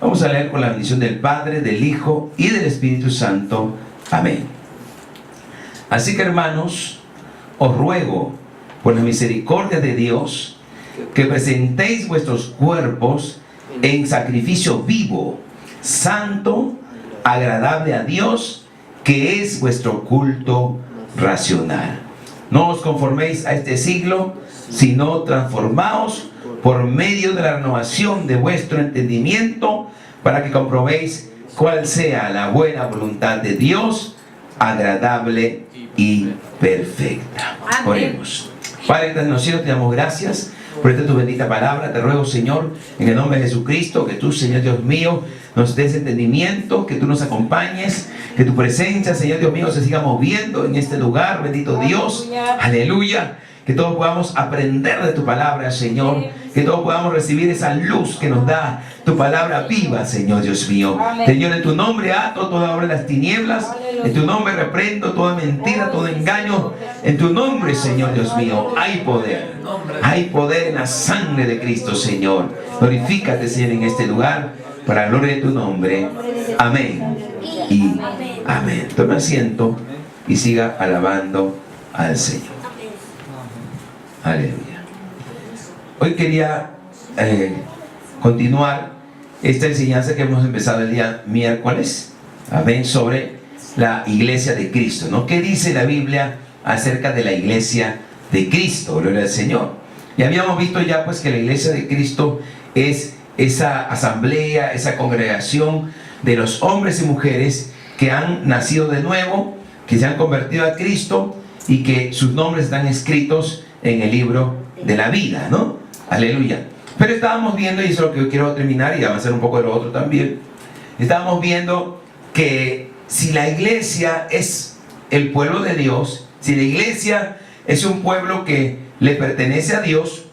Vamos a leer con la bendición del Padre, del Hijo y del Espíritu Santo. Amén. Así que, hermanos, os ruego por la misericordia de Dios que presentéis vuestros cuerpos en sacrificio vivo, santo, agradable a Dios, que es vuestro culto racional. No os conforméis a este siglo, sino transformaos por medio de la renovación de vuestro entendimiento, para que comprobéis cuál sea la buena voluntad de Dios, agradable y perfecta. Oremos. Padre de los cielos, te damos gracias por esta tu bendita palabra. Te ruego, Señor, en el nombre de Jesucristo, que tú, Señor Dios mío, nos des entendimiento, que tú nos acompañes, que tu presencia, Señor Dios mío, se siga moviendo en este lugar, bendito Dios. Aleluya. Que todos podamos aprender de tu palabra, Señor. Que todos podamos recibir esa luz que nos da tu palabra viva, Señor Dios mío. Señor, en tu nombre ato toda obra de las tinieblas. En tu nombre reprendo toda mentira, todo engaño. En tu nombre, Señor Dios mío, hay poder. Hay poder en la sangre de Cristo, Señor. Glorifícate, Señor, en este lugar, para la gloria de tu nombre. Amén y amén. Tome asiento y siga alabando al Señor. Aleluya. Hoy quería continuar esta enseñanza que hemos empezado el día miércoles, amén, sobre la iglesia de Cristo, ¿no? ¿Qué dice la Biblia acerca de la iglesia de Cristo? Gloria al Señor. Y habíamos visto ya pues que la iglesia de Cristo es esa asamblea, esa congregación de los hombres y mujeres que han nacido de nuevo, que se han convertido a Cristo y que sus nombres están escritos en el libro de la vida, ¿no? Aleluya. Pero estábamos viendo, y eso es lo que yo quiero terminar y avanzar un poco de lo otro también, estábamos viendo que si la iglesia es el pueblo de Dios, si la iglesia es un pueblo que le pertenece a Dios,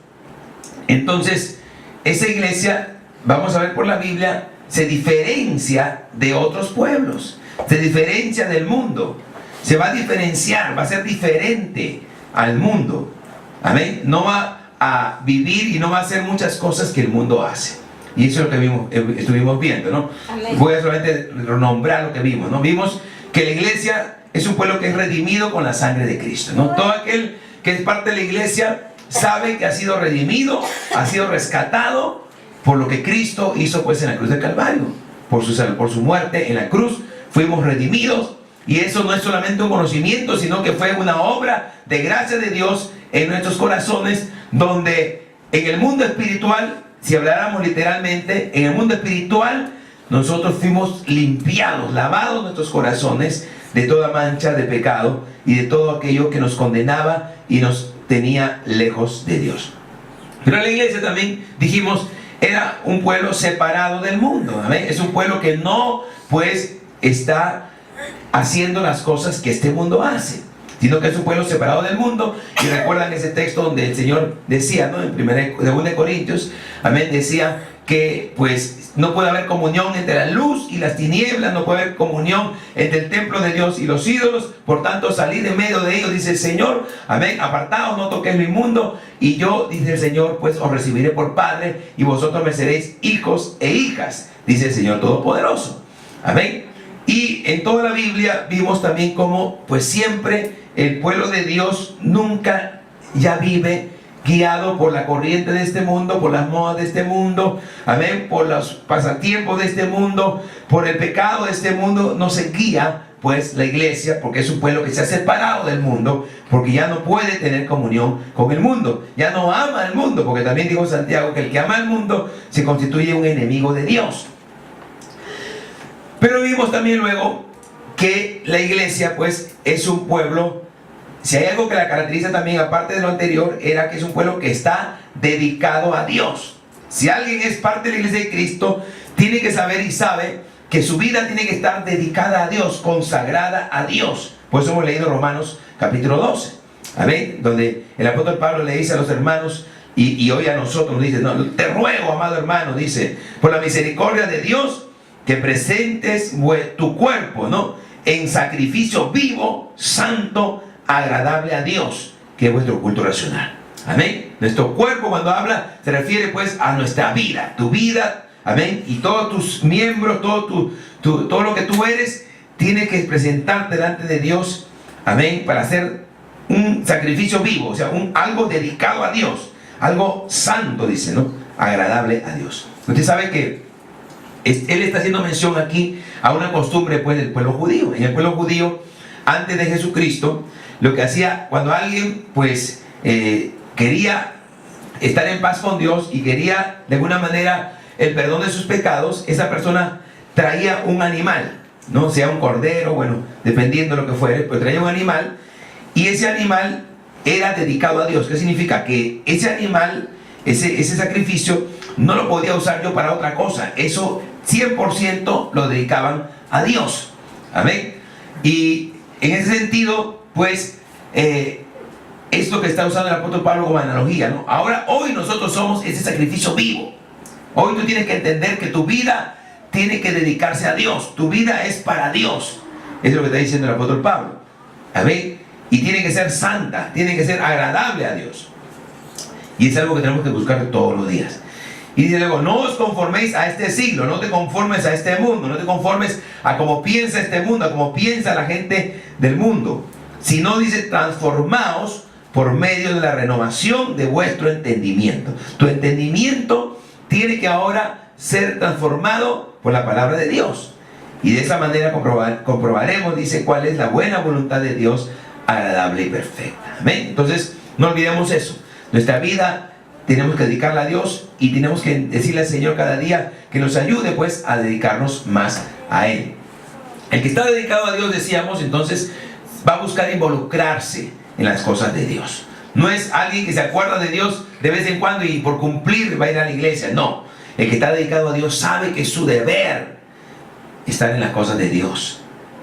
entonces esa iglesia, vamos a ver por la Biblia, se diferencia de otros pueblos, se diferencia del mundo, se va a diferenciar, va a ser diferente al mundo. Amén. No va a vivir y no va a hacer muchas cosas que el mundo hace. Y eso es lo que estuvimos viendo, ¿no? Amén. Voy a solamente nombrar lo que vimos, ¿no? Vimos que la iglesia es un pueblo que es redimido con la sangre de Cristo, ¿no? Todo aquel que es parte de la iglesia sabe que ha sido redimido, ha sido rescatado por lo que Cristo hizo pues en la cruz del Calvario. Por su muerte en la cruz fuimos redimidos. Y eso no es solamente un conocimiento, sino que fue una obra de gracia de Dios en nuestros corazones, donde en el mundo espiritual, si habláramos literalmente, en el mundo espiritual nosotros fuimos limpiados, lavados nuestros corazones de toda mancha de pecado y de todo aquello que nos condenaba y nos tenía lejos de Dios. Pero la iglesia también, dijimos, era un pueblo separado del mundo. ¿Amén? Es un pueblo que no pues está haciendo las cosas que este mundo hace, sino que es un pueblo separado del mundo. Y recuerdan ese texto donde el Señor decía, ¿no? En 2 Corintios, amén, decía que pues no puede haber comunión entre la luz y las tinieblas, no puede haber comunión entre el templo de Dios y los ídolos. Por tanto, salid de medio de ellos, dice el Señor, amén, apartaos, no toquéis lo inmundo, y yo, dice el Señor, pues os recibiré por Padre, y vosotros me seréis hijos e hijas, dice el Señor Todopoderoso. Amén. Y en toda la Biblia vimos también cómo pues siempre el pueblo de Dios nunca ya vive guiado por la corriente de este mundo, por las modas de este mundo, amén, por los pasatiempos de este mundo, por el pecado de este mundo. No se guía pues la iglesia, porque es un pueblo que se ha separado del mundo, porque ya no puede tener comunión con el mundo, ya no ama al mundo, porque también dijo Santiago que el que ama al mundo se constituye un enemigo de Dios. Pero vimos también luego que la iglesia pues es un pueblo, si hay algo que la caracteriza también aparte de lo anterior, era que es un pueblo que está dedicado a Dios. Si alguien es parte de la iglesia de Cristo, tiene que saber y sabe que su vida tiene que estar dedicada a Dios, consagrada a Dios. Por eso hemos leído Romanos capítulo 12, ¿amén? Donde el apóstol Pablo le dice a los hermanos, y hoy a nosotros nos dice, no, te ruego, amado hermano, dice, por la misericordia de Dios, que presentes tu cuerpo, ¿no?, en sacrificio vivo, santo, agradable a Dios, que es vuestro culto racional. Amén. Nuestro cuerpo, cuando habla, se refiere pues a nuestra vida, tu vida, amén, y todos tus miembros, todo lo que tú eres, tiene que presentarte delante de Dios, amén, para hacer un sacrificio vivo, o sea, algo dedicado a Dios, algo santo, dice, ¿no? Agradable a Dios. Usted sabe que él está haciendo mención aquí a una costumbre, pues, del pueblo judío. En el pueblo judío, antes de Jesucristo, lo que hacía cuando alguien, pues, quería estar en paz con Dios y quería de alguna manera el perdón de sus pecados, esa persona traía un animal, no sea un cordero, bueno, dependiendo de lo que fuere, pero traía un animal, y ese animal era dedicado a Dios. ¿Qué significa? Que ese animal, ese sacrificio, no lo podía usar yo para otra cosa. Eso 100% lo dedicaban a Dios. Amén. Y en ese sentido, pues, es lo que está usando el apóstol Pablo como analogía, ¿no? Ahora, hoy nosotros somos ese sacrificio vivo. Hoy tú tienes que entender que tu vida tiene que dedicarse a Dios. Tu vida es para Dios. Es lo que está diciendo el apóstol Pablo. Amén. Y tiene que ser santa, tiene que ser agradable a Dios. Y es algo que tenemos que buscar todos los días. Y dice luego, no os conforméis a este siglo, no te conformes a este mundo, no te conformes a cómo piensa este mundo, a cómo piensa la gente del mundo. Sino, dice, transformaos por medio de la renovación de vuestro entendimiento. Tu entendimiento tiene que ahora ser transformado por la palabra de Dios. Y de esa manera comprobaremos, dice, cuál es la buena voluntad de Dios, agradable y perfecta. Amén. Entonces, no olvidemos eso. Nuestra vida tenemos que dedicarla a Dios y tenemos que decirle al Señor cada día que nos ayude, pues, a dedicarnos más a Él. El que está dedicado a Dios, decíamos, entonces va a buscar involucrarse en las cosas de Dios. No es alguien que se acuerda de Dios de vez en cuando y por cumplir va a ir a la iglesia. No. El que está dedicado a Dios sabe que es su deber estar en las cosas de Dios.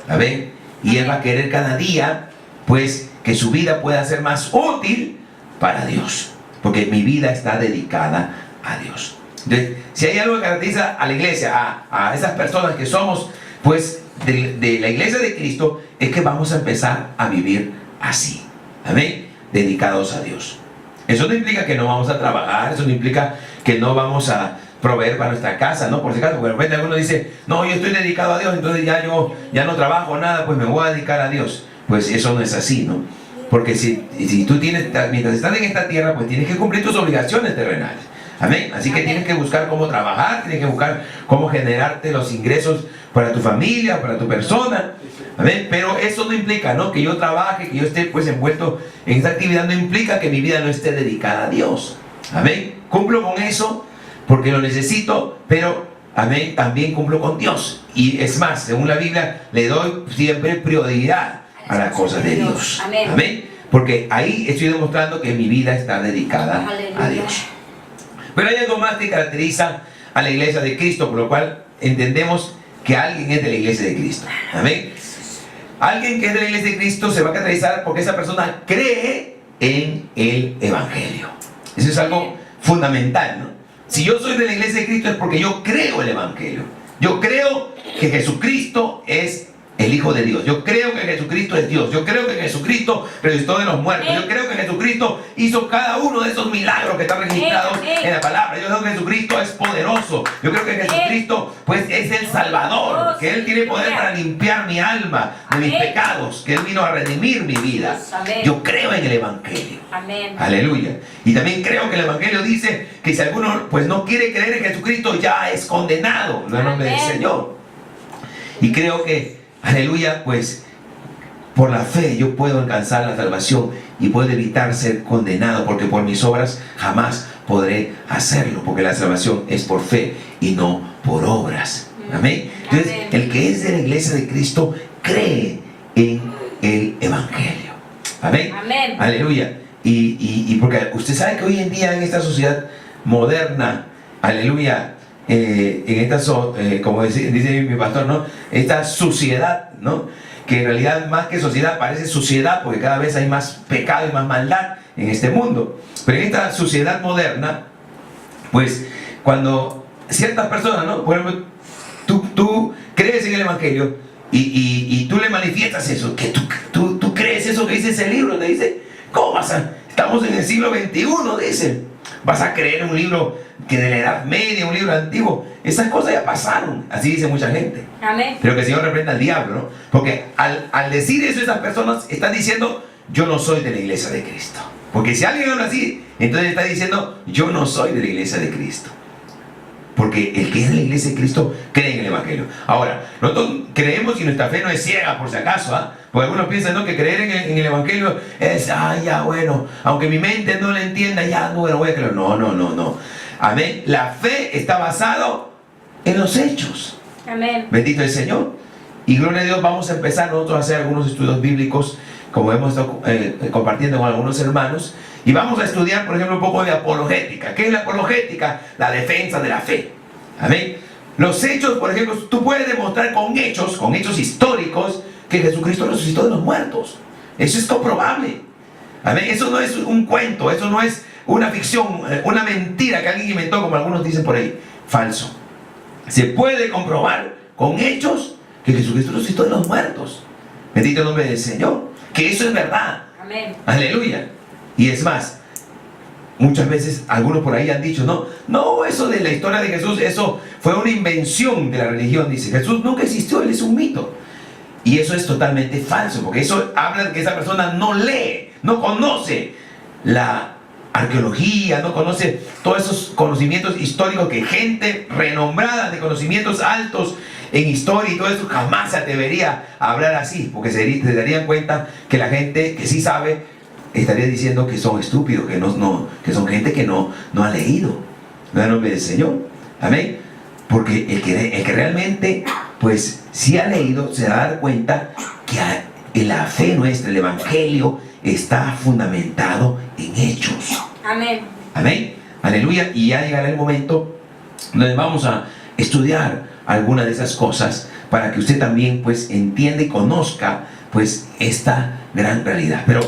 ¿Amén? Y él va a querer cada día, pues, que su vida pueda ser más útil para Dios. Porque mi vida está dedicada a Dios. Entonces, si hay algo que caracteriza a la iglesia, a esas personas que somos, pues, de la iglesia de Cristo, es que vamos a empezar a vivir así. Amén. Dedicados a Dios. Eso no implica que no vamos a trabajar, eso no implica que no vamos a proveer para nuestra casa, ¿no? Por si acaso, porque de repente alguno dice, no, yo estoy dedicado a Dios, entonces yo ya no trabajo nada, pues me voy a dedicar a Dios. Pues eso no es así, ¿no? Porque si tú mientras estás en esta tierra, pues tienes que cumplir tus obligaciones terrenales. Amén. Así que tienes que buscar cómo trabajar, tienes que buscar cómo generarte los ingresos para tu familia, para tu persona. Amén. Pero eso no implica, ¿no?, que yo trabaje, que yo esté, pues, envuelto en esta actividad, no implica que mi vida no esté dedicada a Dios. Amén. Cumplo con eso porque lo necesito, pero, amén, también cumplo con Dios. Y es más, según la Biblia, le doy siempre prioridad a las cosas de Dios. Amén. Amén. Porque ahí estoy demostrando que mi vida está dedicada a Dios. Pero hay algo más que caracteriza a la iglesia de Cristo, por lo cual entendemos que alguien es de la iglesia de Cristo. Amén. Alguien que es de la iglesia de Cristo se va a caracterizar porque esa persona cree en el Evangelio. Eso es algo fundamental, ¿no? Si yo soy de la iglesia de Cristo es porque yo creo el Evangelio. Yo creo que Jesucristo es el Hijo de Dios. Yo creo que Jesucristo es Dios. Yo creo que Jesucristo resucitó de los muertos. Yo creo que Jesucristo hizo cada uno de esos milagros que están registrados en la palabra. Yo creo que Jesucristo es poderoso. Yo creo que Jesucristo, pues, es el Salvador. Que Él tiene poder para limpiar mi alma de mis pecados. Que Él vino a redimir mi vida. Yo creo en el Evangelio. Amén. Aleluya. Y también creo que el Evangelio dice que si alguno, pues, no quiere creer en Jesucristo, ya es condenado en el nombre del Señor. Y creo que, aleluya, pues por la fe yo puedo alcanzar la salvación y puedo evitar ser condenado, porque por mis obras jamás podré hacerlo, porque la salvación es por fe y no por obras. Amén. Entonces, el que es de la iglesia de Cristo cree en el Evangelio. Amén. Amén. Aleluya. Y porque usted sabe que hoy en día en esta sociedad moderna, aleluya, en esta, como dice mi pastor, ¿no?, esta suciedad, ¿no?, que en realidad más que sociedad parece suciedad, porque cada vez hay más pecado y más maldad en este mundo. Pero en esta sociedad moderna, pues, cuando ciertas personas, ¿no?, por ejemplo, tú crees en el Evangelio y tú le manifiestas eso, que tú crees eso que dice ese libro, te dice, ¿cómo vas a? Estamos en el siglo XXI, dice. vas a creer en un libro que de la Edad Media, un libro antiguo. Esas cosas ya pasaron, así dice mucha gente. Amén. Pero que el Señor reprenda al diablo, ¿no? Porque al decir eso, esas personas están diciendo, yo no soy de la iglesia de Cristo. Porque si alguien habla así, entonces está diciendo, yo no soy de la iglesia de Cristo. Porque el que es de la iglesia de Cristo cree en el Evangelio. Ahora, nosotros creemos y nuestra fe no es ciega, por si acaso, ¿ah? Porque algunos piensan, ¿no?, que creer en el Evangelio es, ya bueno, aunque mi mente no lo entienda, ya no, bueno, voy a creer. No. Amén. La fe está basada en los hechos. Amén. Bendito el Señor. Y gloria a Dios, vamos a empezar nosotros a hacer algunos estudios bíblicos, como hemos estado compartiendo con algunos hermanos. Y vamos a estudiar, por ejemplo, un poco de apologética. ¿Qué es la apologética? La defensa de la fe. Amén. Los hechos, por ejemplo, tú puedes demostrar con hechos históricos, que Jesucristo resucitó de los muertos. Eso es comprobable. Amén. Eso no es un cuento, eso no es una ficción, una mentira que alguien inventó, como algunos dicen por ahí. Falso. Se puede comprobar con hechos que Jesucristo resucitó de los muertos. Bendito el nombre del Señor. Que eso es verdad. Amén. Aleluya. Y es más, muchas veces algunos por ahí han dicho, no, eso de la historia de Jesús, eso fue una invención de la religión. Dice, Jesús nunca existió, él es un mito. Y eso es totalmente falso, porque eso habla de que esa persona no lee, no conoce la arqueología, no conoce todos esos conocimientos históricos que gente renombrada de conocimientos altos en historia y todo eso jamás se atrevería a hablar así, porque se darían cuenta que la gente que sí sabe estaría diciendo que son estúpidos, que son gente que no ha leído. En el nombre del Señor. Amén. Porque el que realmente, pues, sí ha leído, se va a dar cuenta que la fe nuestra, el Evangelio, está fundamentado en hechos. Amén. Amén. Aleluya. Y ya llegará el momento donde vamos a estudiar alguna de esas cosas para que usted también, pues, entienda y conozca, pues, esta gran realidad. Pero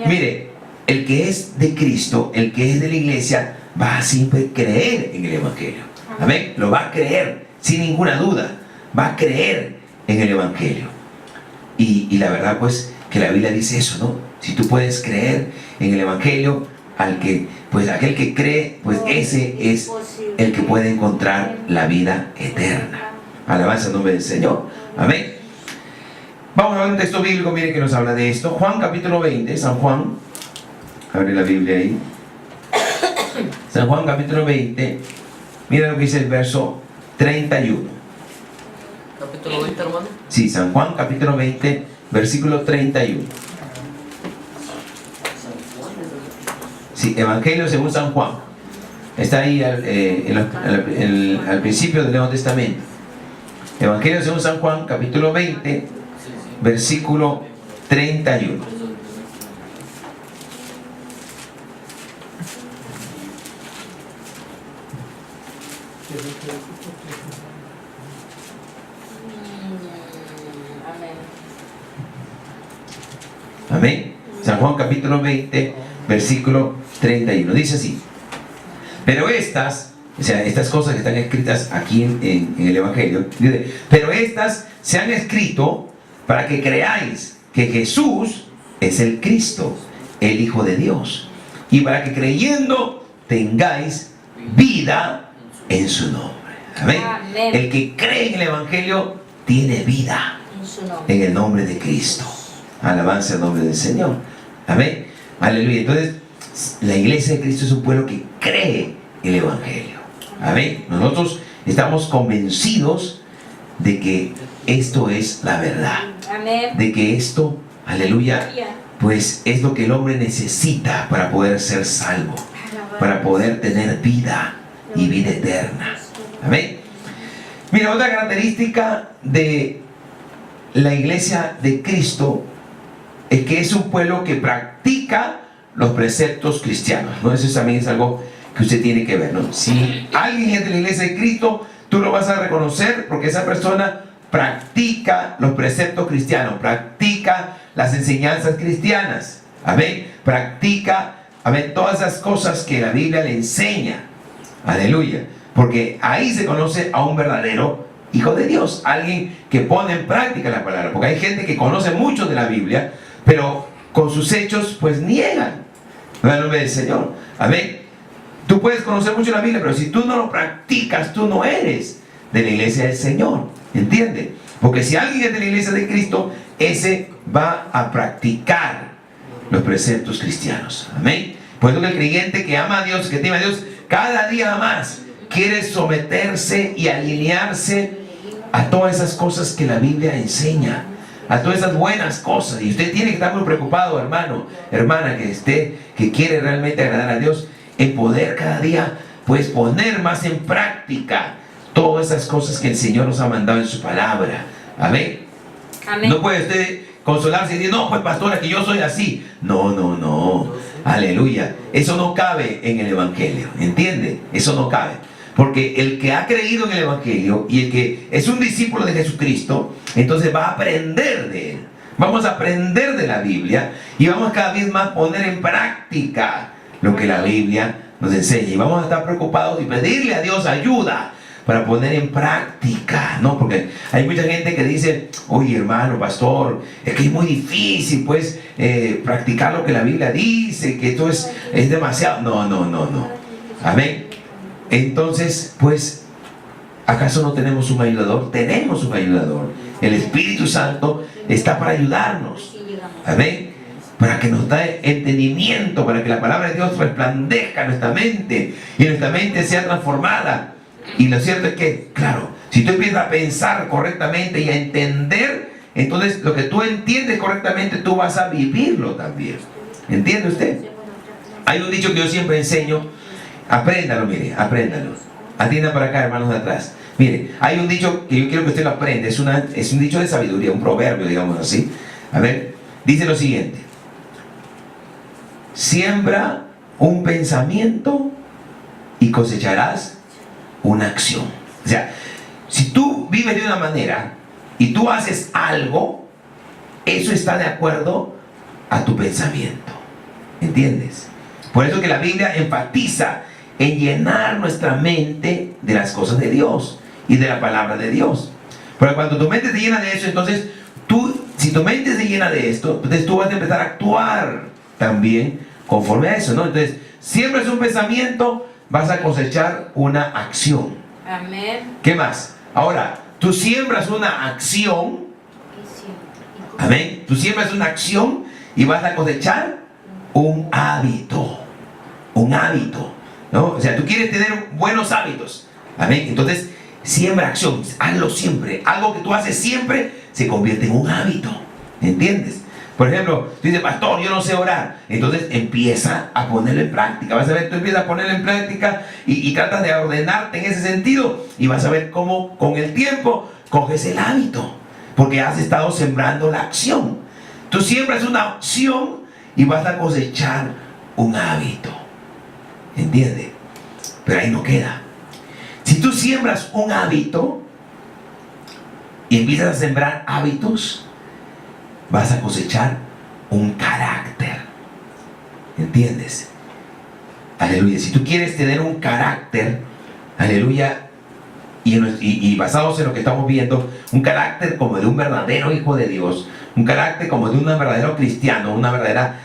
mire, el que es de Cristo, el que es de la iglesia, va a siempre creer en el Evangelio. Amén. Lo va a creer sin ninguna duda. Va a creer en el Evangelio. Y la verdad, pues, que la Biblia dice eso, ¿no? Si tú puedes creer en el Evangelio, aquel que cree, pues ese es el que puede encontrar la vida eterna. Alabanza al nombre del Señor. Amén. Vamos a ver un texto bíblico, mire, que nos habla de esto. Juan capítulo 20, San Juan. Abre la Biblia ahí. San Juan capítulo 20. Mira lo que dice el verso 31. Capítulo 20, hermano. Sí, San Juan capítulo 20, versículo 31. Sí, Evangelio según San Juan. Está ahí al principio del Nuevo Testamento. Evangelio según San Juan capítulo 20, versículo 31. Amén. San Juan capítulo 20, versículo 31. Dice así: pero estas cosas que están escritas aquí en el Evangelio, dice, pero estas se han escrito para que creáis que Jesús es el Cristo, el Hijo de Dios, y para que creyendo tengáis vida en su nombre. Amén. Amén. El que cree en el Evangelio tiene vida en el nombre de Cristo. Alabanza al nombre del Señor. Amén. Aleluya. Entonces, la iglesia de Cristo es un pueblo que cree el Evangelio. Amén. Nosotros estamos convencidos de que esto es la verdad. Amén. De que esto, aleluya, pues es lo que el hombre necesita para poder ser salvo, para poder tener vida y vida eterna. Amén. Mira, otra característica de la iglesia de Cristo es que es un pueblo que practica los preceptos cristianos, ¿no? Eso también es algo que usted tiene que ver, ¿no? Si alguien es de la iglesia de Cristo, tú lo vas a reconocer porque esa persona practica los preceptos cristianos, practica las enseñanzas cristianas. Amén. Practica, amén, todas esas cosas que la Biblia le enseña. Aleluya. Porque ahí se conoce a un verdadero hijo de Dios, alguien que pone en práctica la palabra. Porque hay gente que conoce mucho de la Biblia, pero con sus hechos pues niegan. En el nombre del Señor. Amén. Tú puedes conocer mucho la Biblia, pero si tú no lo practicas, tú no eres de la iglesia del Señor. ¿Entiendes? Porque si alguien es de la iglesia de Cristo, ese va a practicar los preceptos cristianos. Amén. Por eso que el creyente que ama a Dios, que teme a Dios, cada día más quiere someterse y alinearse a todas esas cosas que la Biblia enseña, a todas esas buenas cosas. Y usted tiene que estar muy preocupado, hermano, hermana, que quiere realmente agradar a Dios, en poder cada día pues poner más en práctica todas esas cosas que el Señor nos ha mandado en su palabra. Amén. Amén. No puede usted consolarse y decir, no, pues pastora, que yo soy así. No, no, no. Aleluya. Eso no cabe en el Evangelio. ¿Entiende? Eso no cabe. Porque el que ha creído en el Evangelio y el que es un discípulo de Jesucristo, entonces va a aprender de él. Vamos a aprender de la Biblia y vamos cada vez más a poner en práctica lo que la Biblia nos enseña. Y vamos a estar preocupados y pedirle a Dios ayuda para poner en práctica, ¿no? Porque hay mucha gente que dice, oye, hermano, pastor, es que es muy difícil, pues, practicar lo que la Biblia dice, que esto es demasiado. No, no, no, no. Amén. Entonces, pues, ¿acaso no tenemos un ayudador? Tenemos un ayudador. El Espíritu Santo está para ayudarnos. Amén. Para que nos dé entendimiento, para que la palabra de Dios resplandezca en nuestra mente y nuestra mente sea transformada. Y lo cierto es que, claro, si tú empiezas a pensar correctamente y a entender, entonces lo que tú entiendes correctamente, tú vas a vivirlo también. ¿Entiende usted? Hay un dicho que yo siempre enseño. Apréndalo, mire, apréndalo. Atienda para acá, hermanos de atrás. Mire, hay un dicho que yo quiero que usted lo aprenda. Es un dicho de sabiduría, un proverbio, digamos así. A ver, dice lo siguiente: siembra un pensamiento y cosecharás una acción. O sea, si tú vives de una manera y tú haces algo, eso está de acuerdo a tu pensamiento. ¿Entiendes? Por eso que la Biblia enfatiza en llenar nuestra mente de las cosas de Dios y de la palabra de Dios. Pero cuando tu mente se llena de eso, entonces si tu mente se llena de esto, entonces tú vas a empezar a actuar también conforme a eso, ¿no? Entonces, siempre es un pensamiento, vas a cosechar una acción. Amén. ¿Qué más? Ahora, tú siembras una acción. Amén. Tú siembras una acción y vas a cosechar un hábito. Un hábito, ¿no? O sea, tú quieres tener buenos hábitos. Amén. Entonces, siembra acción. Hazlo siempre. Algo que tú haces siempre se convierte en un hábito. ¿Entiendes? Por ejemplo, tú dices, pastor, yo no sé orar. Entonces empieza a ponerlo en práctica. Vas a ver, tú empiezas a ponerlo en práctica y tratas de ordenarte en ese sentido. Y vas a ver cómo con el tiempo coges el hábito. Porque has estado sembrando la acción. Tú siembras una acción y vas a cosechar un hábito. ¿Entiendes? Pero ahí no queda. Si tú siembras un hábito y empiezas a sembrar hábitos, vas a cosechar un carácter. ¿Entiendes? Aleluya. Si tú quieres tener un carácter, aleluya, y basados en lo que estamos viendo, un carácter como de un verdadero hijo de Dios, un carácter como de un verdadero cristiano, una verdadera,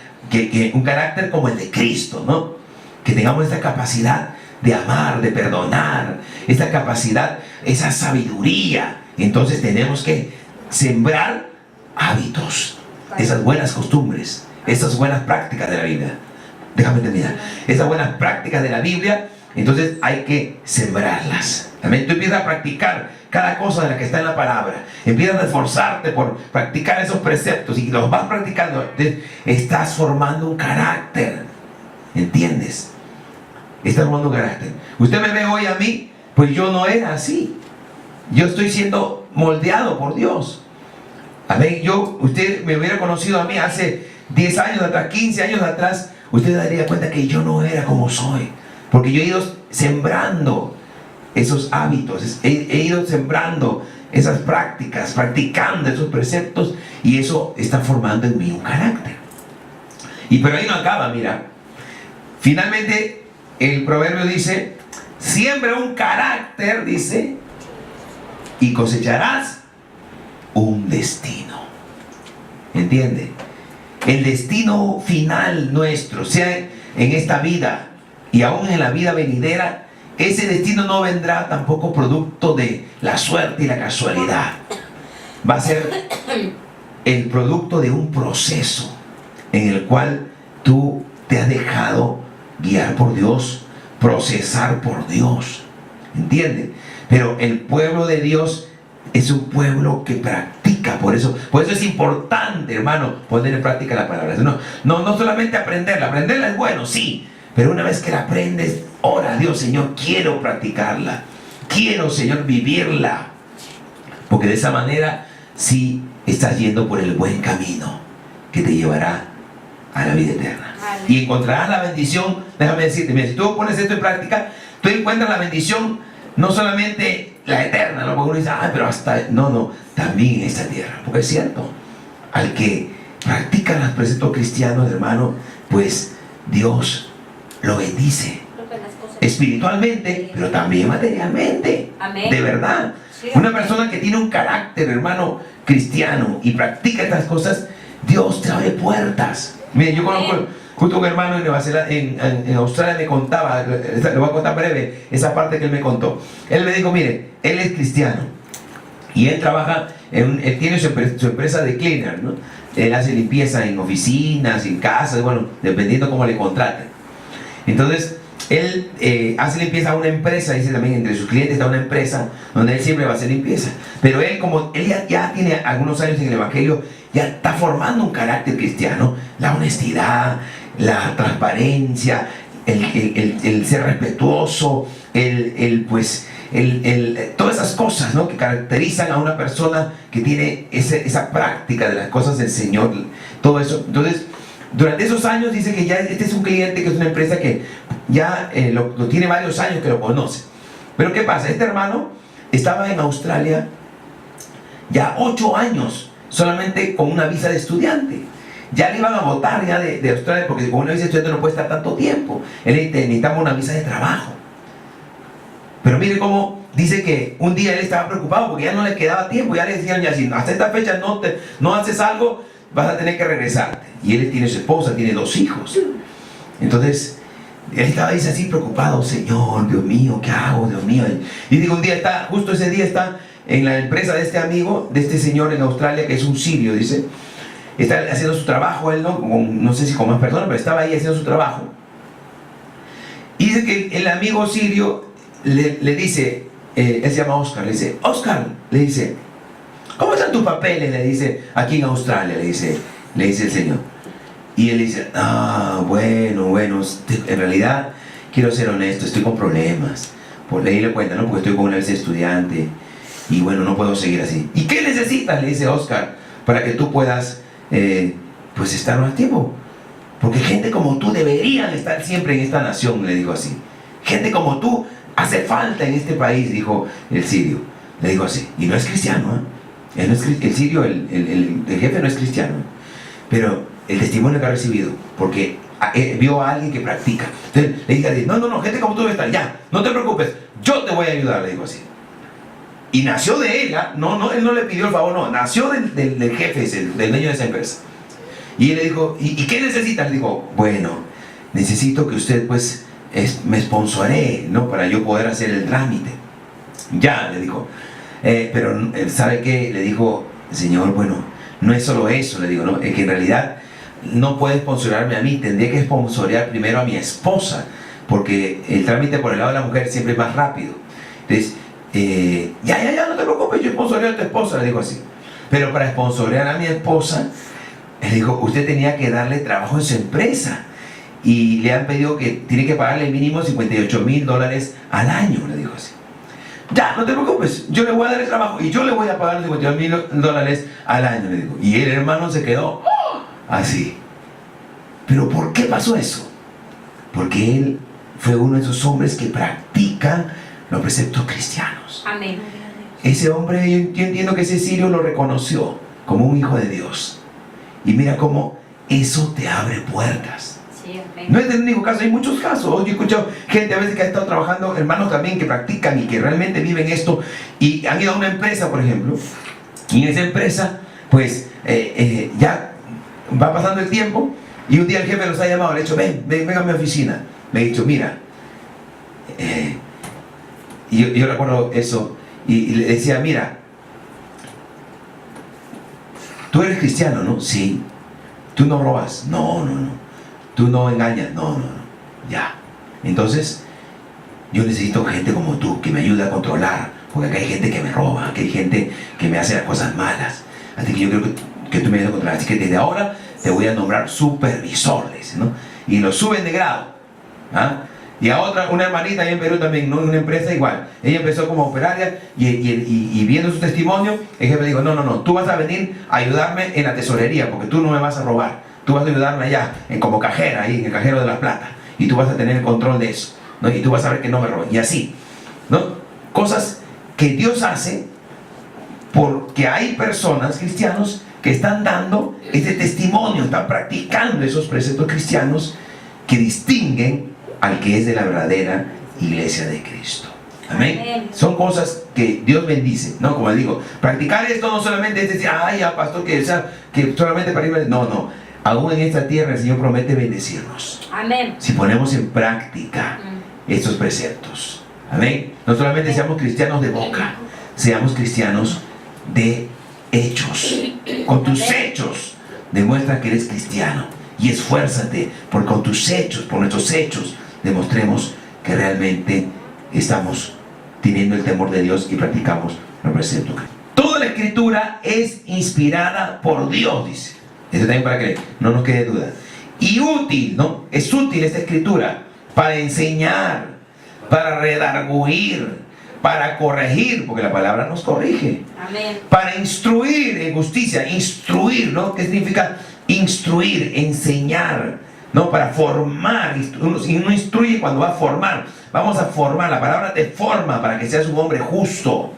un carácter como el de Cristo, ¿no? Que tengamos esta capacidad de amar, de perdonar, esta capacidad, esa sabiduría. Entonces tenemos que sembrar hábitos, esas buenas costumbres, esas buenas prácticas de la Biblia. Déjame terminar. Esas buenas prácticas de la Biblia, entonces hay que sembrarlas. También tú empiezas a practicar cada cosa de la que está en la palabra. Empiezas a esforzarte por practicar esos preceptos y los vas practicando. Estás formando un carácter. ¿Entiendes? Estás formando un carácter. Usted me ve hoy a mí, pues yo no era así. Yo estoy siendo moldeado por Dios. Amén. Usted me hubiera conocido a mí hace 10 años atrás, 15 años atrás, usted daría cuenta que yo no era como soy. Porque yo he ido sembrando esos hábitos, he ido sembrando esas prácticas, practicando esos preceptos, y eso está formando en mí un carácter. Pero ahí no acaba, mira. Finalmente, el proverbio dice, siembra un carácter, dice, y cosecharás un destino. ¿Entiende? El destino final nuestro, sea en esta vida, y aún en la vida venidera, ese destino no vendrá tampoco producto de la suerte y la casualidad. Va a ser el producto de un proceso en el cual tú te has dejado guiar por Dios, procesar por Dios. ¿Entiendes? Pero el pueblo de Dios es un pueblo que practica. Por eso es importante, hermano, poner en práctica la palabra. No solamente aprenderla es bueno, sí, pero una vez que la aprendes, ora a Dios: Señor, quiero practicarla, quiero, Señor, vivirla, porque de esa manera sí estás yendo por el buen camino que te llevará a la vida eterna. Vale. Y encontrarás la bendición. Déjame decirte, mira, si tú pones esto en práctica, tú encuentras la bendición, no solamente la eterna, ¿no? Porque uno dice, pero hasta, no, también en esta tierra. Porque es cierto, al que practica los preceptos cristianos, hermano, pues Dios lo bendice espiritualmente, pero también materialmente. Amén. De verdad. Sí, Una persona que tiene un carácter, hermano, cristiano y practica estas cosas, Dios te abre puertas. Miren, yo conozco justo un hermano en Nueva Zelanda, en Australia, me contaba, le voy a contar breve esa parte que él me contó. Él me dijo, mire, él es cristiano y él trabaja, él tiene su empresa de cleaner, ¿no? Él hace limpieza en oficinas, en casas, bueno, dependiendo cómo le contraten. Entonces, él hace limpieza a una empresa, dice también, entre sus clientes está una empresa donde él siempre va a hacer limpieza. Pero él, como él ya tiene algunos años en el Evangelio, ya está formando un carácter cristiano: la honestidad, la transparencia, el ser respetuoso, todas esas cosas, ¿no?, que caracterizan a una persona que tiene esa práctica de las cosas del Señor, todo eso. Entonces, durante esos años dice que ya este es un cliente, que es una empresa que ya lo tiene varios años que lo conoce. Pero ¿qué pasa? Este hermano estaba en Australia ya 8 años solamente con una visa de estudiante. Ya le iban a votar ya de Australia, porque con una visa de estudiante no puede estar tanto tiempo. Él necesitaba una visa de trabajo. Pero mire cómo dice que un día él estaba preocupado porque ya no le quedaba tiempo. Ya le decían, ya, si hasta esta fecha no haces algo, vas a tener que regresarte. Y él tiene su esposa, tiene 2 hijos. Entonces él estaba, dice, así preocupado: Señor, Dios mío, ¿qué hago, Dios mío? Y digo, un día justo ese día está en la empresa de este amigo, de este señor en Australia, que es un sirio, dice. Está haciendo su trabajo, él no sé si con más personas, pero estaba ahí haciendo su trabajo. Y dice que el amigo sirio le dice, él se llama Oscar, le dice, Oscar, le dice, ¿cómo están tus papeles? Le dice, aquí en Australia, le dice el señor. Y él dice, bueno, en realidad quiero ser honesto, estoy con problemas. Por ley le cuenta, ¿no? Porque estoy con una visa de estudiante y bueno, no puedo seguir así. ¿Y qué necesitas? Le dice Oscar, para que tú puedas pues estar más tiempo. Porque gente como tú deberían estar siempre en esta nación, le dijo así. Gente como tú hace falta en este país, dijo el sirio. Le dijo así. Y no es cristiano, ¿eh? Él no es, el sirio, el jefe no es cristiano. Pero el testimonio que ha recibido, porque vio a alguien que practica. Entonces le dije, no, gente como tú debe estar, ya, no te preocupes, yo te voy a ayudar, le dijo así. Y nació de él, él no le pidió el favor, no, nació del jefe, del dueño de esa empresa. Y él le dijo, ¿y qué necesitas? Le dijo, bueno, necesito que usted pues me sponsoree, ¿no?, para yo poder hacer el trámite. Ya, le dijo. Pero ¿sabe qué? Le dijo, señor, bueno, no es solo eso, le digo, ¿no? Es que en realidad no puede sponsorarme a mí, tendría que sponsorear primero a mi esposa, porque el trámite por el lado de la mujer siempre es más rápido. Entonces, ya, no te preocupes, yo sponsoreo a tu esposa, le digo así. Pero para sponsorear a mi esposa, le dijo, usted tenía que darle trabajo en su empresa y le han pedido que tiene que pagarle mínimo $58,000 al año, le dijo así. Ya, no te preocupes, yo le voy a dar el trabajo y yo le voy a pagar los $58,000 al año, le digo. Y el hermano se quedó así. ¿Pero por qué pasó eso? Porque él fue uno de esos hombres que practican los preceptos cristianos. Amén. Ese hombre, yo entiendo que ese sirio lo reconoció como un hijo de Dios. Y mira cómo eso te abre puertas. Sí, amén. No es el único caso, hay muchos casos. Yo he escuchado gente a veces que ha estado trabajando, hermanos también que practican y que realmente viven esto y han ido a una empresa, por ejemplo, y en esa empresa pues ya va pasando el tiempo y un día el jefe los ha llamado, le ha dicho, ven a mi oficina, me ha dicho, mira, y yo recuerdo eso, y le decía, mira, tú eres cristiano, ¿no? Sí. ¿Tú no robas? No, no, no. ¿Tú no engañas? No, no, no. Ya. Entonces, yo necesito gente como tú que me ayude a controlar, porque acá hay gente que me roba, acá hay gente que me hace las cosas malas. Así que yo creo que tú me ayudas a controlar. Así que desde ahora te voy a nombrar supervisor, ¿no? Y lo suben de grado. ¿Ah? Y a una hermanita ahí en Perú también, ¿no? Una empresa igual. Ella empezó como operaria y viendo su testimonio, el jefe le dijo, no, no, no, tú vas a venir a ayudarme en la tesorería, porque tú no me vas a robar. Tú vas a ayudarme allá, como cajera, ahí en el cajero de la plata. Y tú vas a tener el control de eso, ¿no? Y tú vas a ver que no me roben. Y así, ¿no? Cosas que Dios hace porque hay personas, cristianos, que están dando este testimonio, están practicando esos preceptos cristianos que distinguen al que es de la verdadera iglesia de Cristo. Amén. Amén. Son cosas que Dios bendice, ¿no? Como digo, practicar esto no solamente es decir, ay, ya, pastor, que solamente para ir. No, no. Aún en esta tierra el Señor promete bendecirnos. Amén. Si ponemos en práctica estos preceptos. Amén. No solamente seamos cristianos de boca, seamos cristianos de hechos. Con tus hechos demuestra que eres cristiano. Y esfuérzate, porque con tus hechos, por nuestros hechos, demostremos que realmente estamos teniendo el temor de Dios y practicamos los preceptos. Toda la escritura es inspirada por Dios, dice. Eso también para que no nos quede duda. Y útil, ¿no? Es útil esta escritura para enseñar, para redarguir, para corregir, porque la palabra nos corrige. Amén. Para instruir en justicia, instruir, ¿no? ¿Qué significa instruir? Enseñar, ¿no? Para formar. Uno instruye cuando va a formar. Vamos a formar, la palabra te forma para que seas un hombre justo.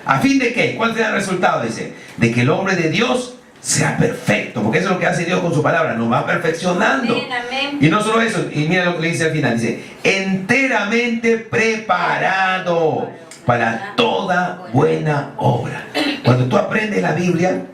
¿A fin de qué? ¿Cuál será el resultado? Dice, de que el hombre de Dios sea perfecto, porque eso es lo que hace Dios con su palabra, nos va perfeccionando. Amén, amén. Y no solo eso, y mira lo que le dice al final, dice, enteramente preparado para toda buena obra. Cuando tú aprendes la Biblia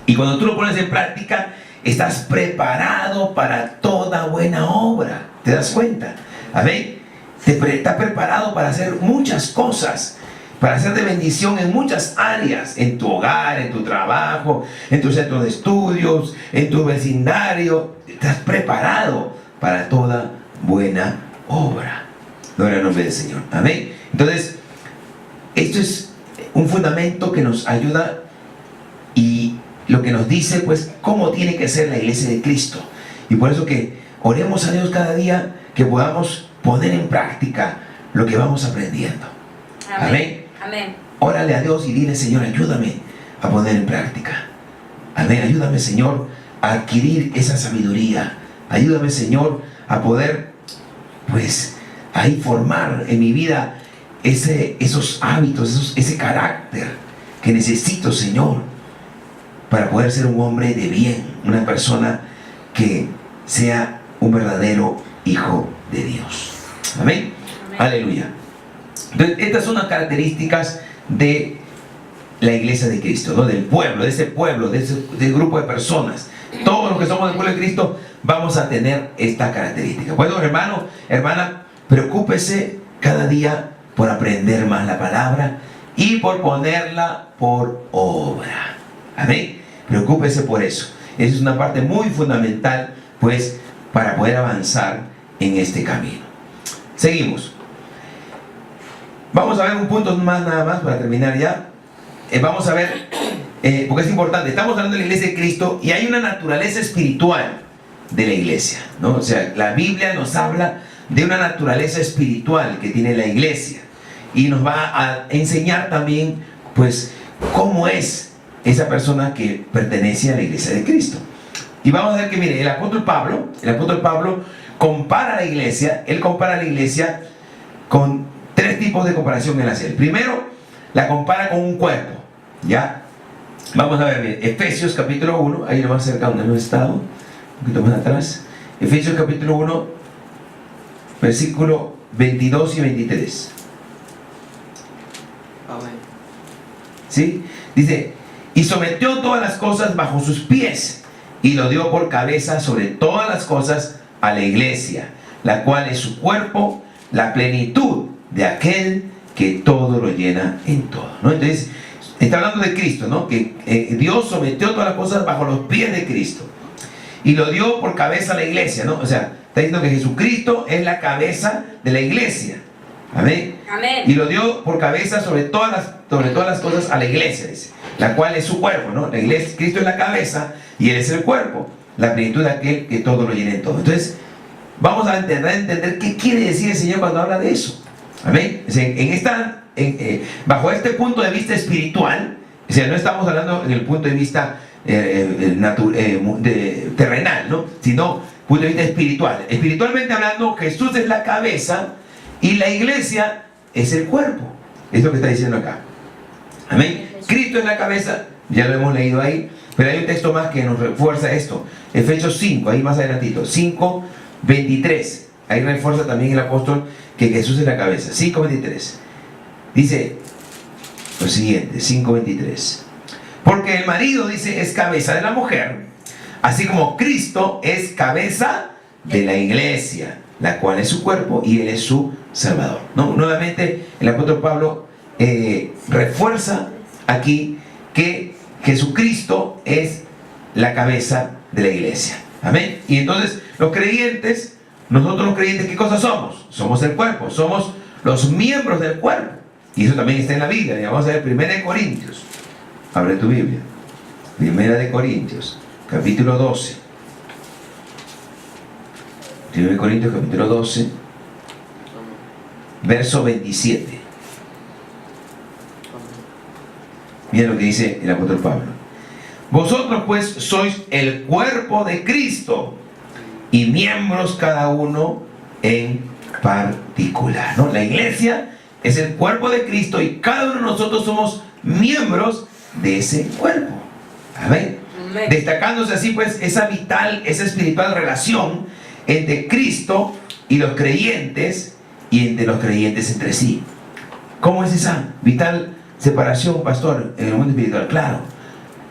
y cuando tú lo pones en práctica, estás preparado para toda buena obra. ¿Te das cuenta? Amén. Estás preparado para hacer muchas cosas, para ser de bendición en muchas áreas, en tu hogar, en tu trabajo, en tu centro de estudios, en tu vecindario. Estás preparado para toda buena obra. Gloria al nombre del Señor. Amén. Entonces, esto es un fundamento que nos ayuda y lo que nos dice, pues, cómo tiene que ser la iglesia de Cristo. Y por eso que oremos a Dios cada día, que podamos poner en práctica lo que vamos aprendiendo. Amén. Amén. Amén. Órale a Dios y dile, Señor, ayúdame a poner en práctica. Amén. Ayúdame, Señor, a adquirir esa sabiduría. Ayúdame, Señor, a poder, pues, ahí formar en mi vida esos hábitos, ese carácter que necesito, Señor, para poder ser un hombre de bien, una persona que sea un verdadero hijo de Dios. Amén. Amén. Aleluya. Entonces, estas son las características de la iglesia de Cristo, ¿no? Del pueblo, de ese grupo de personas. Todos los que somos del pueblo de Cristo vamos a tener esta característica. Bueno, hermano, hermana, preocúpese cada día por aprender más la palabra y por ponerla por obra. Amén. Preocúpese por eso. Esa es una parte muy fundamental, pues, para poder avanzar en este camino. Seguimos. Vamos a ver un punto más, nada más, para terminar ya. Vamos a ver, porque es importante. Estamos hablando de la iglesia de Cristo y hay una naturaleza espiritual de la iglesia, ¿no? O sea, la Biblia nos habla de una naturaleza espiritual que tiene la iglesia y nos va a enseñar también, pues, cómo es esa persona que pertenece a la iglesia de Cristo. Y vamos a ver que, mire, el apóstol Pablo compara la iglesia, él compara la iglesia con tres tipos de comparación él hace. El primero, la compara con un cuerpo, ¿ya? Vamos a ver, mire, Efesios capítulo 1, ahí lo más cerca donde hemos estado, un poquito más atrás. Efesios capítulo 1, versículo 22 y 23. Amén. ¿Sí? Dice, y sometió todas las cosas bajo sus pies, y lo dio por cabeza sobre todas las cosas a la iglesia, la cual es su cuerpo, la plenitud de aquel que todo lo llena en todo, ¿no? Entonces, está hablando de Cristo, ¿no? Que Dios sometió todas las cosas bajo los pies de Cristo y lo dio por cabeza a la iglesia, ¿no? O sea, está diciendo que Jesucristo es la cabeza de la iglesia. Amén. Amén. Y lo dio por cabeza sobre todas las cosas a la iglesia, dice, la cual es su cuerpo, ¿no? La iglesia, Cristo es la cabeza y Él es el cuerpo, la plenitud de aquel que todo lo llena en todo. Entonces, vamos a entender qué quiere decir el Señor cuando habla de eso. Amén. O sea, bajo este punto de vista espiritual, o sea, no estamos hablando en el punto de vista terrenal, ¿no? Sino punto de vista espiritual. Espiritualmente hablando, Jesús es la cabeza y la iglesia es el cuerpo. Es lo que está diciendo acá. Amén. Cristo es la cabeza, ya lo hemos leído ahí, pero hay un texto más que nos refuerza esto. Efesios 5, ahí más adelantito, 5, 23. Ahí refuerza también el apóstol que Jesús es la cabeza. 5, 23. Dice lo siguiente, 5, 23. Porque el marido, dice, es cabeza de la mujer, así como Cristo es cabeza de la iglesia, la cual es su cuerpo y Él es su Salvador, ¿no? Nuevamente el apóstol Pablo refuerza aquí que Jesucristo es la cabeza de la iglesia. Amén. Y entonces los creyentes, nosotros los creyentes, ¿qué cosa somos? Somos el cuerpo, somos los miembros del cuerpo. Y eso también está en la Biblia. Vamos a ver 1 Corintios. Abre tu Biblia. 1 Corintios, capítulo 12. 1 Corintios, capítulo 12, verso 27. Mira lo que dice el apóstol Pablo. Vosotros pues sois el cuerpo de Cristo y miembros cada uno en particular, ¿no? La iglesia es el cuerpo de Cristo y cada uno de nosotros somos miembros de ese cuerpo. Amén. Amén. Destacándose así pues esa vital, esa espiritual relación entre Cristo y los creyentes y entre los creyentes entre sí. ¿Cómo es esa vital separación, pastor, en el mundo espiritual? Claro,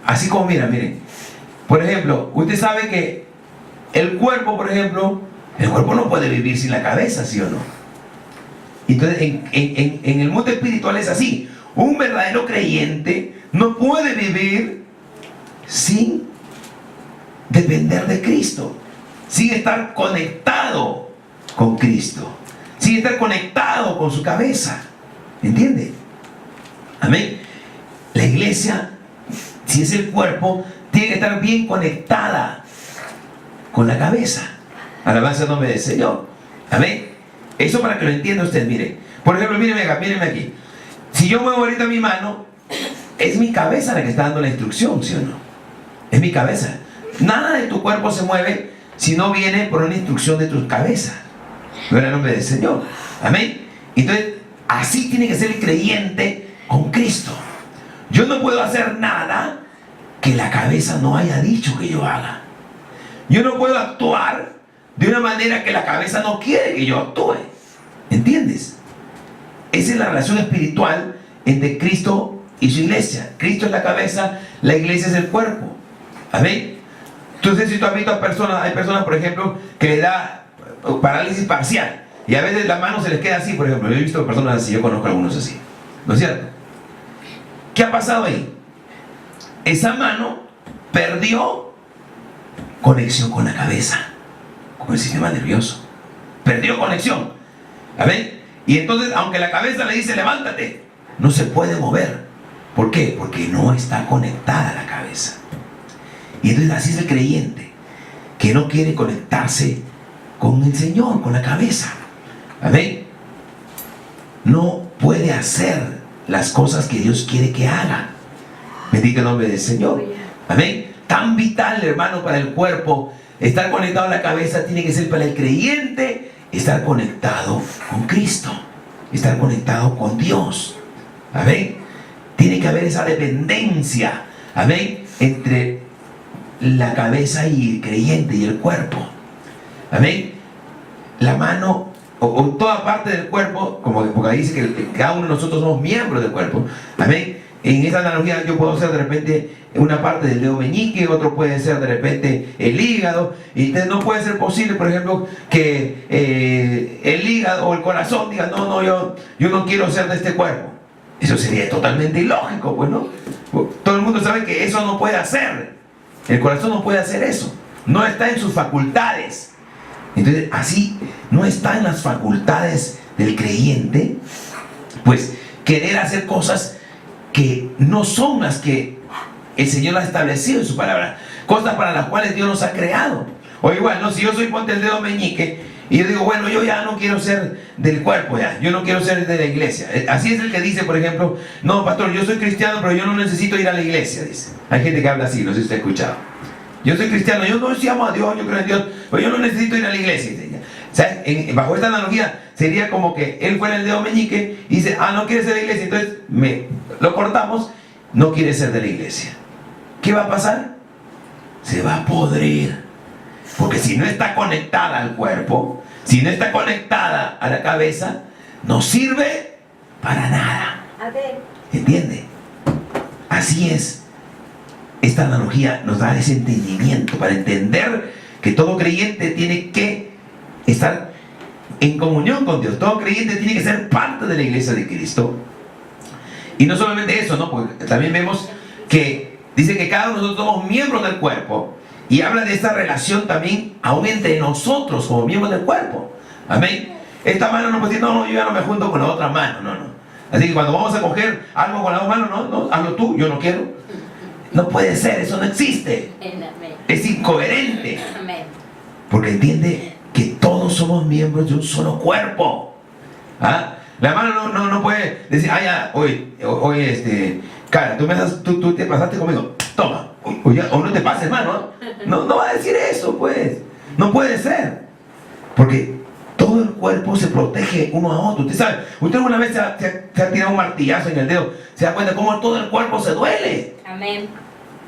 así como miren, por ejemplo, usted sabe que el cuerpo, por ejemplo, el cuerpo no puede vivir sin la cabeza, ¿sí o no? Entonces, en el mundo espiritual es así. Un verdadero creyente no puede vivir sin depender de Cristo, sin estar conectado con Cristo, sin estar conectado con su cabeza. ¿Entiende? Amén. La iglesia, si es el cuerpo, tiene que estar bien conectada con la cabeza. Alabanza al nombre del Señor. Amén. Eso para que lo entienda usted, mire. Por ejemplo, mírenme aquí. Si yo muevo ahorita mi mano, es mi cabeza la que está dando la instrucción, ¿sí o no? Es mi cabeza. Nada de tu cuerpo se mueve si no viene por una instrucción de tu cabeza. Gloria al nombre del Señor. Amén. Entonces, así tiene que ser el creyente con Cristo. Yo no puedo hacer nada que la cabeza no haya dicho que yo haga. Yo no puedo actuar de una manera que la cabeza no quiere que yo actúe. ¿Entiendes? Esa es la relación espiritual entre Cristo y su iglesia. Cristo es la cabeza, la iglesia es el cuerpo. Amén. Entonces, si tú has visto a personas, hay personas, por ejemplo, que le da parálisis parcial y a veces la mano se les queda así, por ejemplo. Yo he visto personas así, yo conozco a algunos así. ¿No es cierto? ¿Qué ha pasado ahí? Esa mano perdió conexión con la cabeza, con el sistema nervioso. Perdió conexión. ¿Amén? Y entonces, aunque la cabeza le dice levántate, no se puede mover. ¿Por qué? Porque no está conectada la cabeza. Y entonces así es el creyente, que no quiere conectarse con el Señor, con la cabeza. Amén. No puede hacer las cosas que Dios quiere que haga. Bendito el nombre del Señor. Amén. Tan vital, hermano, para el cuerpo, estar conectado a la cabeza tiene que ser para el creyente, estar conectado con Cristo, estar conectado con Dios. Amén. Tiene que haber esa dependencia, amén, entre la cabeza y el creyente y el cuerpo. Amén. La mano o toda parte del cuerpo, como porque ahí dice que cada uno de nosotros somos miembros del cuerpo. Amén. en esa analogía yo puedo ser de repente una parte del dedo meñique, otro puede ser de repente el hígado, y entonces no puede ser posible, por ejemplo, que el hígado o el corazón diga, no, yo no quiero ser de este cuerpo. Eso sería totalmente ilógico, pues, ¿no? Todo el mundo sabe que eso no puede hacer. El corazón no puede hacer eso. No está en sus facultades. Entonces, así no está en las facultades del creyente, pues, querer hacer cosas que no son las que el Señor ha establecido en su palabra, cosas para las cuales Dios nos ha creado. O igual, ¿no? Si yo soy, ponte el dedo meñique, y yo digo, bueno, yo ya no quiero ser del cuerpo, ya, yo no quiero ser de la iglesia. Así es el que dice, por ejemplo, no, pastor, yo soy cristiano, pero yo no necesito ir a la iglesia, dice. Hay gente que habla así, no sé si usted ha escuchado. Yo soy cristiano, yo no amo a Dios, yo creo en Dios, pero yo no necesito ir a la iglesia, dice. O sea, bajo esta analogía sería como que él fuera el dedo meñique y dice, no quiere ser de la iglesia, entonces lo cortamos, no quiere ser de la iglesia. ¿Qué va a pasar? Se va a podrir. Porque si no está conectada al cuerpo, si no está conectada a la cabeza, no sirve para nada. ¿Entiende? Así es. Esta analogía nos da ese entendimiento para entender que todo creyente tiene que estar en comunión con Dios. Todo creyente tiene que ser parte de la iglesia de Cristo. Y no solamente eso, ¿no? Porque también vemos que dice que cada uno de nosotros somos miembros del cuerpo. Y habla de esta relación también aún entre nosotros como miembros del cuerpo. Amén. Esta mano no puede decir, no, yo ya no me junto con la otra mano. No. Así que cuando vamos a coger algo con las dos manos, no, hazlo tú, yo no quiero. No puede ser, eso no existe. Es incoherente. Porque entiende que todos somos miembros de un solo cuerpo. La mano no puede decir, oye, cara, tú te pasaste conmigo, toma, o no te pases, mano. No va a decir eso, pues. No puede ser. Porque todo el cuerpo se protege uno a otro. Usted sabe, usted alguna vez se ha tirado un martillazo en el dedo, se da cuenta cómo todo el cuerpo se duele. Amén.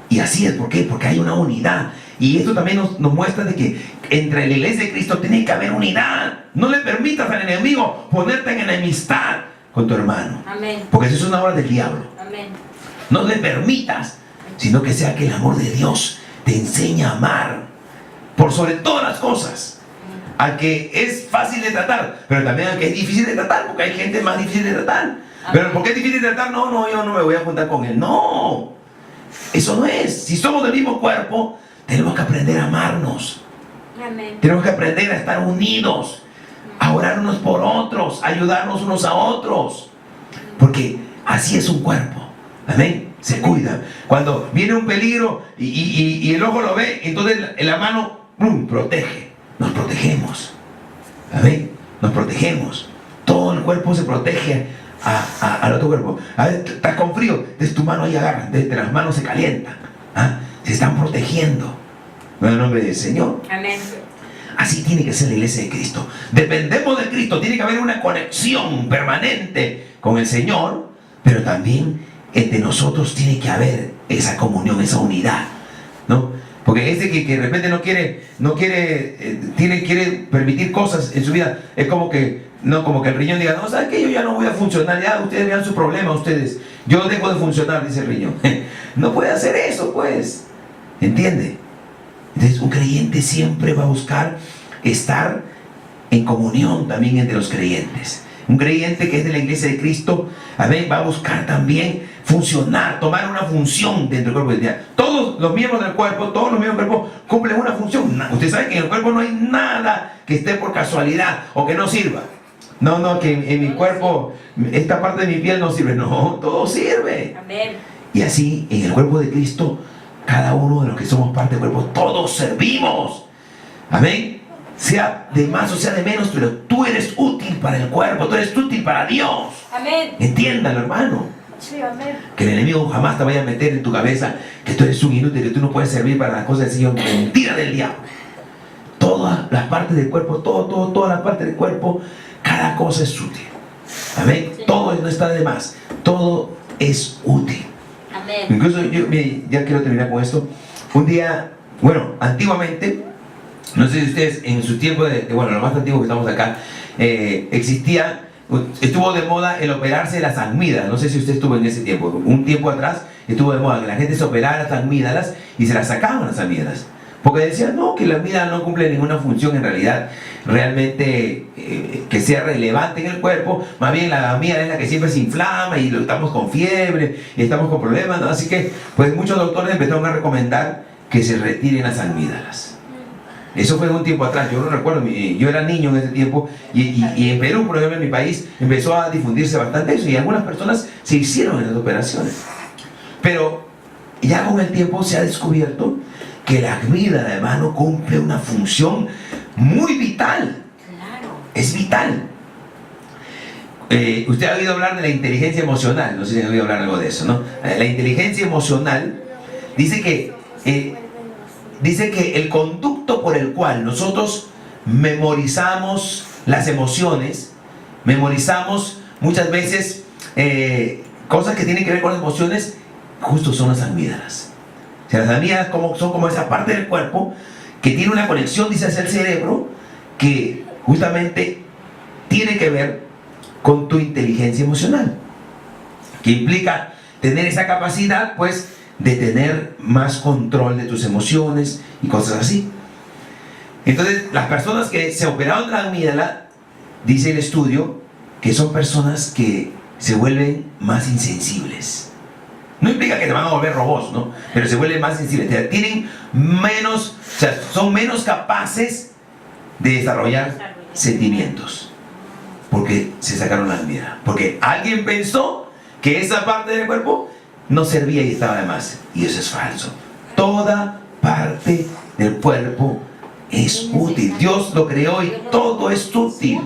Y así es, ¿por qué? Porque hay una unidad. Y esto también nos muestra de que entre la iglesia de Cristo tiene que haber unidad. No le permitas al enemigo ponerte en enemistad con tu hermano. Amén. Porque eso es una obra del diablo. Amén. No le permitas, sino que sea que el amor de Dios te enseñe a amar por sobre todas las cosas. Al que es fácil de tratar, pero también al que es difícil de tratar, porque hay gente más difícil de tratar. Amén. Pero ¿por qué es difícil de tratar? No, yo no me voy a juntar con él. No, eso no es. Si somos del mismo cuerpo, tenemos que aprender a amarnos. Amén. Tenemos que aprender a estar unidos, a orar unos por otros, a ayudarnos unos a otros. Porque así es un cuerpo. Amén. Se cuida. Cuando viene un peligro y el ojo lo ve, entonces la mano protege. Nos protegemos. Amén. Nos protegemos. Todo el cuerpo se protege al otro cuerpo. A ver, estás con frío, entonces tu mano ahí agarra, desde las manos se calientan. Se están protegiendo. En el nombre del Señor. Amén. Así tiene que ser la iglesia de Cristo. Dependemos de Cristo. Tiene que haber una conexión permanente con el Señor, pero también entre nosotros tiene que haber esa comunión, esa unidad, ¿no? Porque ese que de repente quiere permitir cosas en su vida, es como que el riñón diga, no, ¿sabes qué? Yo ya no voy a funcionar, ya ustedes vean su problema, ustedes, yo dejo de funcionar, dice el riñón. No puede hacer eso, pues, ¿entiende? Entonces un creyente siempre va a buscar estar en comunión también entre los creyentes. Un creyente que es de la iglesia de Cristo, amén, va a buscar también funcionar, tomar una función dentro del cuerpo de Dios. Todos los miembros del cuerpo cumplen una función. Usted sabe que en el cuerpo no hay nada que esté por casualidad o que no sirva. No, que en mi cuerpo esta parte de mi piel no sirve. No, todo sirve. Amén. Y así en el cuerpo de Cristo, cada uno de los que somos parte del cuerpo, todos servimos. Amén. Sea de más o sea de menos, pero tú eres útil para el cuerpo, tú eres útil para Dios. Amén. Entiéndalo, hermano. Sí, amén. Que el enemigo jamás te vaya a meter en tu cabeza que tú eres un inútil, que tú no puedes servir para las cosas del Señor. Mentira del diablo. Todas las partes del cuerpo, todas las partes del cuerpo, cada cosa es útil. Amén. Sí. Todo no está de más. Todo es útil. Amén. Incluso yo ya quiero terminar con esto. Un día, antiguamente, no sé si ustedes en su tiempo lo más antiguo que estamos acá, existía estuvo de moda el operarse las amígdalas. No sé si usted estuvo en ese tiempo. Un tiempo atrás estuvo de moda que la gente se operara las amígdalas y se las sacaban las amígdalas. Porque decían, no, que la amígdala no cumple ninguna función en realidad realmente que sea relevante en el cuerpo. Más bien la amígdala es la que siempre se inflama y estamos con fiebre y estamos con problemas, ¿no? Así que pues muchos doctores empezaron a recomendar que se retiren las amígdalas. Eso fue un tiempo atrás, yo no recuerdo, yo era niño en ese tiempo y en Perú, por ejemplo, en mi país, empezó a difundirse bastante eso y algunas personas se hicieron esas operaciones. Pero ya con el tiempo se ha descubierto que la amígdala, hermano, cumple una función muy vital. Claro. Es vital. Usted ha oído hablar de la inteligencia emocional, no sé si ha oído hablar algo de eso, ¿no? La inteligencia emocional dice que el conducto por el cual nosotros memorizamos las emociones, memorizamos muchas veces cosas que tienen que ver con las emociones, justo son las amígdalas. O sea, las amígdalas son como esa parte del cuerpo que tiene una conexión, dice, hacia el cerebro, que justamente tiene que ver con tu inteligencia emocional, que implica tener esa capacidad, pues, de tener más control de tus emociones y cosas así. Entonces, las personas que se operaron la amígdala, dice el estudio, que son personas que se vuelven más insensibles. No implica que te van a volver robots, ¿no? Pero se vuelven más sensibles. Tienen menos, o sea, son menos capaces de desarrollar sentimientos. Porque se sacaron la amígdala. Porque alguien pensó que esa parte del cuerpo no servía y estaba de más. Y eso es falso. Toda parte del cuerpo es útil. Dios lo creó y todo es útil.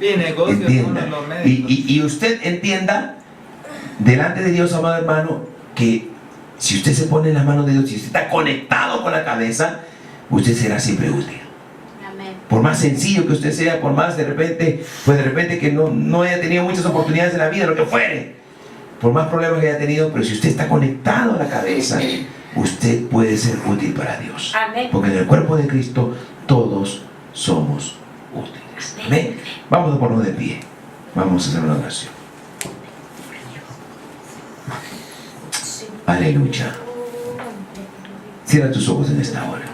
Entienda. Y usted entienda, delante de Dios, amado hermano, que si usted se pone en las manos de Dios, si usted está conectado con la cabeza, usted será siempre útil. Amén. Por más sencillo que usted sea, por más de repente que no haya tenido muchas oportunidades en la vida, lo que fuere, por más problemas que haya tenido, pero si usted está conectado a la cabeza, usted puede ser útil para Dios. Amén. Porque en el cuerpo de Cristo todos somos útiles. Amén. Vamos a ponernos de pie. Vamos a hacer una oración. Aleluya. Cierra tus ojos en esta hora.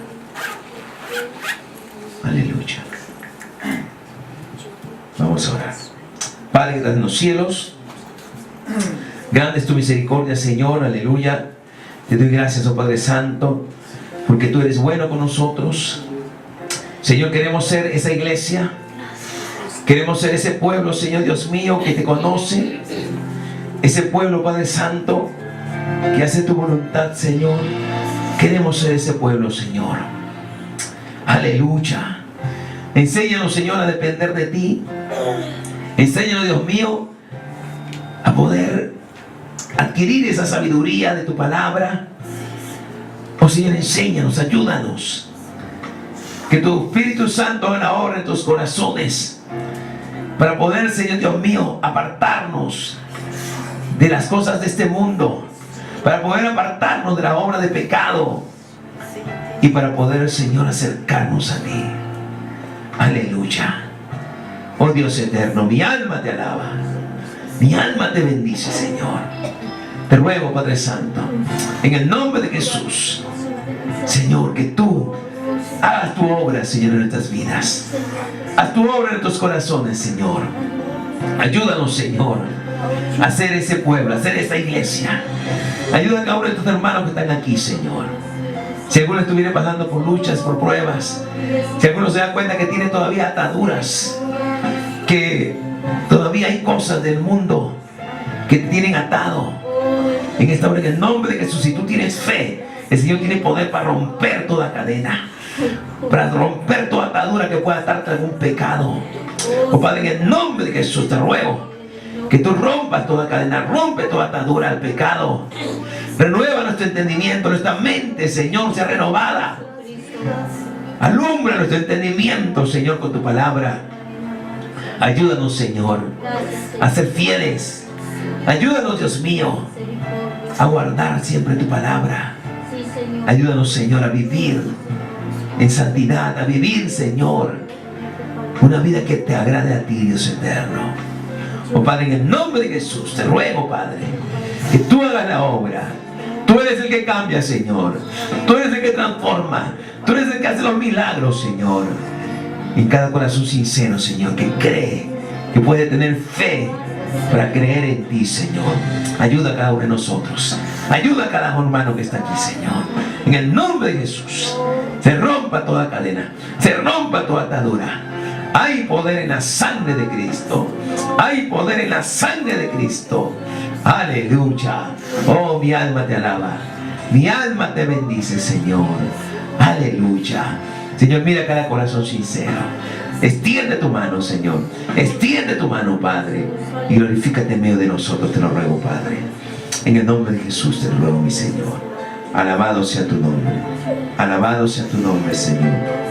Aleluya. Vamos a orar. Padre que estás en los cielos, grande es tu misericordia, Señor. Aleluya. Te doy gracias, oh Padre Santo, porque tú eres bueno con nosotros. Señor, queremos ser esa iglesia. Queremos ser ese pueblo, Señor Dios mío, que te conoce. Ese pueblo, Padre Santo, que hace tu voluntad, Señor. Queremos ser ese pueblo, Señor. Aleluya. Enséñanos, Señor, a depender de ti. Enséñanos, Dios mío, a poder adquirir esa sabiduría de tu palabra. Oh Señor, enséñanos, ayúdanos. Que tu Espíritu Santo haga la obra en tus corazones, para poder, Señor Dios mío, apartarnos de las cosas de este mundo, para poder apartarnos de la obra de pecado y para poder, Señor, acercarnos a ti. Aleluya. Oh Dios eterno, mi alma te alaba, mi alma te bendice, Señor. Te ruego, Padre Santo, en el nombre de Jesús, Señor, que tú hagas tu obra, Señor, en nuestras vidas. Haz tu obra en nuestros corazones, Señor. Ayúdanos, Señor, a ser ese pueblo, a ser esa iglesia. Ayuda a cada uno de tus hermanos que están aquí, Señor. Si alguno estuviera pasando por luchas, por pruebas, si alguno se da cuenta que tiene todavía ataduras, que todavía hay cosas del mundo que te tienen atado, en esta hora, en el nombre de Jesús, si tú tienes fe, el Señor tiene poder para romper toda cadena, para romper toda atadura que pueda estar tras un pecado. Oh Padre, en el nombre de Jesús te ruego que tú rompas toda cadena, rompe toda atadura al pecado. Renueva nuestro entendimiento, nuestra mente, Señor, sea renovada. Alumbra nuestro entendimiento, Señor, con tu palabra. Ayúdanos, Señor, a ser fieles. Ayúdanos, Dios mío, a guardar siempre tu palabra. Ayúdanos, Señor, a vivir en santidad, a vivir, Señor, una vida que te agrade a ti, Dios eterno. Oh Padre, en el nombre de Jesús, te ruego, Padre, que tú hagas la obra. Tú eres el que cambia, Señor. Tú eres el que transforma. Tú eres el que hace los milagros, Señor. En cada corazón sincero, Señor, que cree, que puede tener fe para creer en ti, Señor. Ayuda a cada uno de nosotros. Ayuda a cada hermano que está aquí, Señor. En el nombre de Jesús, se rompa toda cadena, se rompa toda atadura. Hay poder en la sangre de Cristo. Hay poder en la sangre de Cristo. Aleluya. Oh, mi alma te alaba. Mi alma te bendice, Señor. Aleluya. Señor, mira cada corazón sincero. Extiende tu mano, Señor. Extiende tu mano, Padre. Y glorifícate en medio de nosotros, te lo ruego, Padre. En el nombre de Jesús te lo ruego, mi Señor. Alabado sea tu nombre. Alabado sea tu nombre, Señor.